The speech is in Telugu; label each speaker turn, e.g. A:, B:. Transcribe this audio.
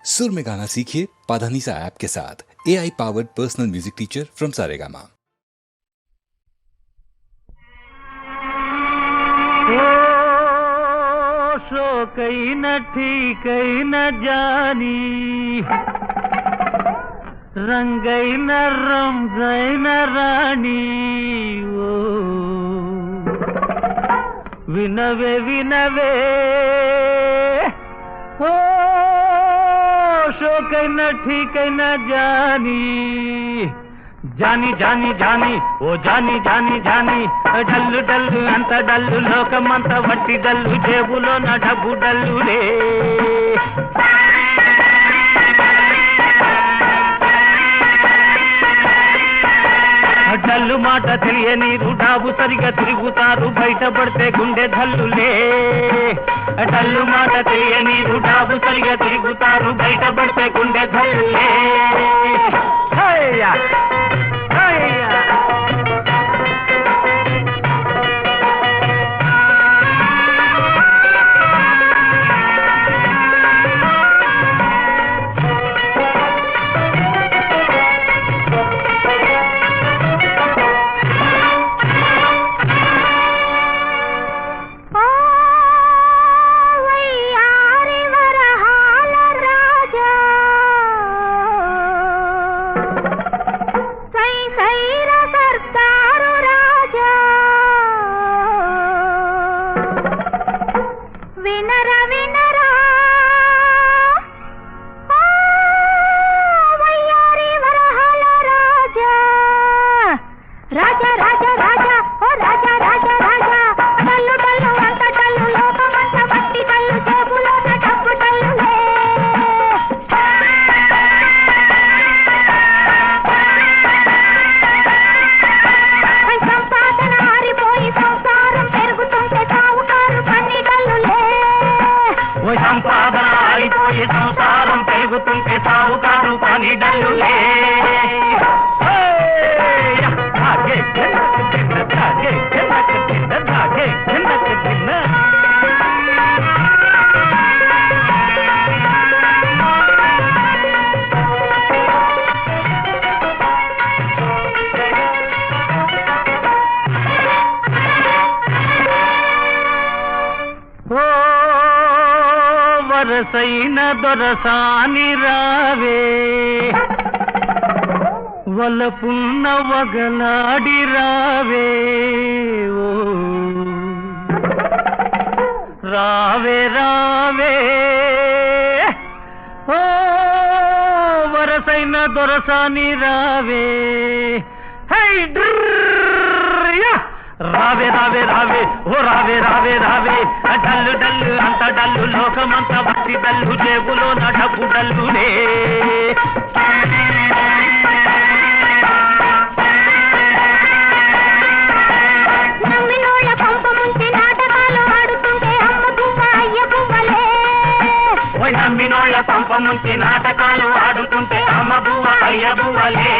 A: सुर में गाना सीखिए पाधानीसा ऐप के साथ। AI powered personal music teacher from Saregama.
B: कहीं न ठीक कहीं न जानी रंगई न रमजई न रानी ओ विनवे विनवे ओ शो कहीं न ठीक कहीं न जानी जानी जानी जानी ओ जानी जानी जानी डल्लु डल्लु अंत डल्लु लोकमंत वट्टी डल्लु जेबुलो न डब्बु डल्लु रे డల్లు మాట తెలియని రుడాబు సరిగా తిరుగుతారు బయట పడితే గుండె ధల్లులే డల్లు మాట తెలియని రుడాబు సరిగా తిరుగుతారు బయట పడితే గుండె ధల్లులే హయ్యా సంసారం పెరుగుతుంటే సావుకారు పని డల్లులే వరసైన దొరసాని రావే వలపున్న వగలాడి రావే ఓ రావే రావే ఓ వరసైన దొరసాని రావే హై రావే రావే రావే ఓ రావే రావే రావే డల్లు డల్లు అంత డల్లు లోకమంత భక్తి డల్లు జేబులో నా డబ్బు డల్లునే నమ్మినోళ్ళ పంప ముంచి నాటకాలు ఆడుతుంటే అమ్మ బువ్వ అయ్య బువ్వలే ఓ నమ్మినోళ్ళ పంప ముంచి నాటకాలు ఆడుతుంటే అమ్మ బువ్వ అయ్య బువ్వలే